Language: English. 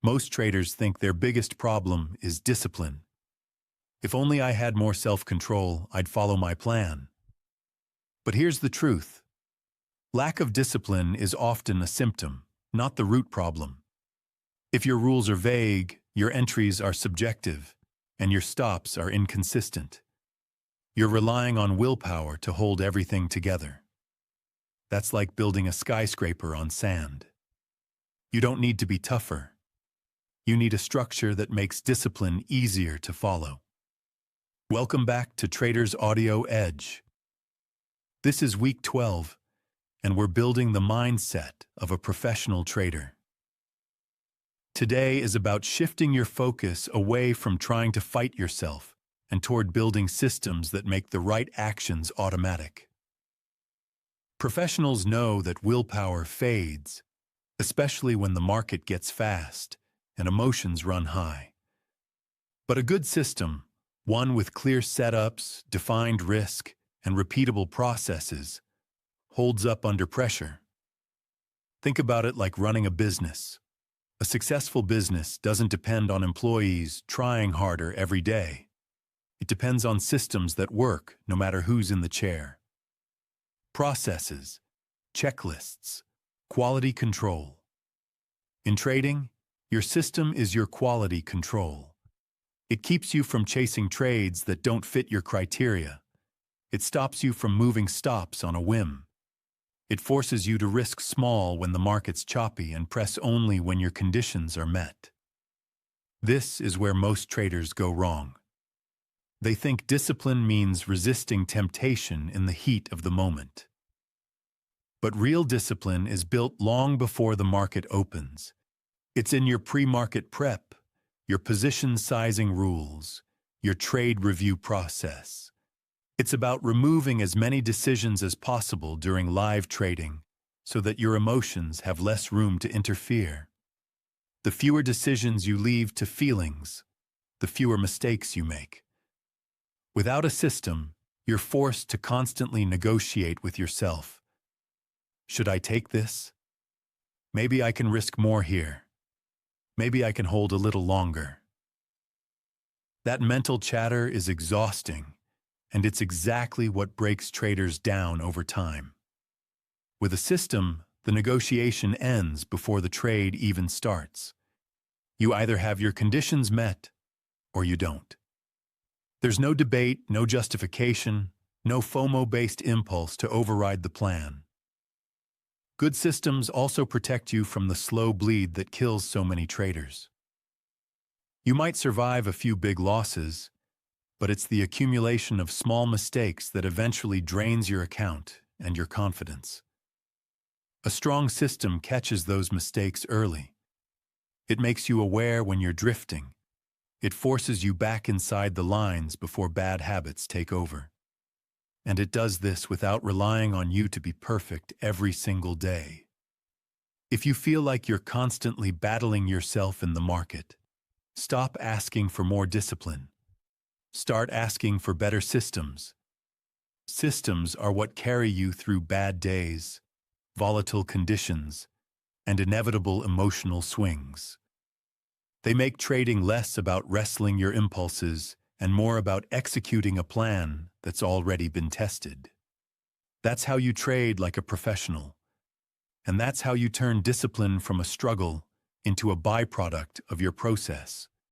Most traders think their biggest problem is discipline. If only I had more self-control, I'd follow my plan. But here's the truth. Lack of discipline is often a symptom, not the root problem. If your rules are vague, your entries are subjective, and your stops are inconsistent, you're relying on willpower to hold everything together. That's like building a skyscraper on sand. You don't need to be tougher. You need a structure that makes discipline easier to follow. Welcome back to Trader's Audio Edge. This is week 12, and we're building the mindset of a professional trader. Today is about shifting your focus away from trying to fight yourself and toward building systems that make the right actions automatic. Professionals know that willpower fades, especially when the market gets fast and emotions run high. But a good system, one with clear setups, defined risk, and repeatable processes, holds up under pressure. Think about it like running a business. A successful business doesn't depend on employees trying harder every day. It depends on systems that work no matter who's in the chair. Processes, checklists, quality control. In trading, your system is your quality control. It keeps you from chasing trades that don't fit your criteria. It stops you from moving stops on a whim. It forces you to risk small when the market's choppy and press only when your conditions are met. This is where most traders go wrong. They think discipline means resisting temptation in the heat of the moment. But real discipline is built long before the market opens. It's in your pre-market prep, your position sizing rules, your trade review process. It's about removing as many decisions as possible during live trading so that your emotions have less room to interfere. The fewer decisions you leave to feelings, the fewer mistakes you make. Without a system, you're forced to constantly negotiate with yourself. Should I take this? Maybe I can risk more here. Maybe I can hold a little longer. That mental chatter is exhausting, and it's exactly what breaks traders down over time. With a system, the negotiation ends before the trade even starts. You either have your conditions met, or you don't. There's no debate, no justification, no FOMO-based impulse to override the plan. Good systems also protect you from the slow bleed that kills so many traders. You might survive a few big losses, but it's the accumulation of small mistakes that eventually drains your account and your confidence. A strong system catches those mistakes early. It makes you aware when you're drifting. It forces you back inside the lines before bad habits take over. And it does this without relying on you to be perfect every single day. If you feel like you're constantly battling yourself in the market, stop asking for more discipline. Start asking for better systems. Systems are what carry you through bad days, volatile conditions, and inevitable emotional swings. They make trading less about wrestling your impulses and more about executing a plan that's already been tested. That's how you trade like a professional. And that's how you turn discipline from a struggle into a byproduct of your process.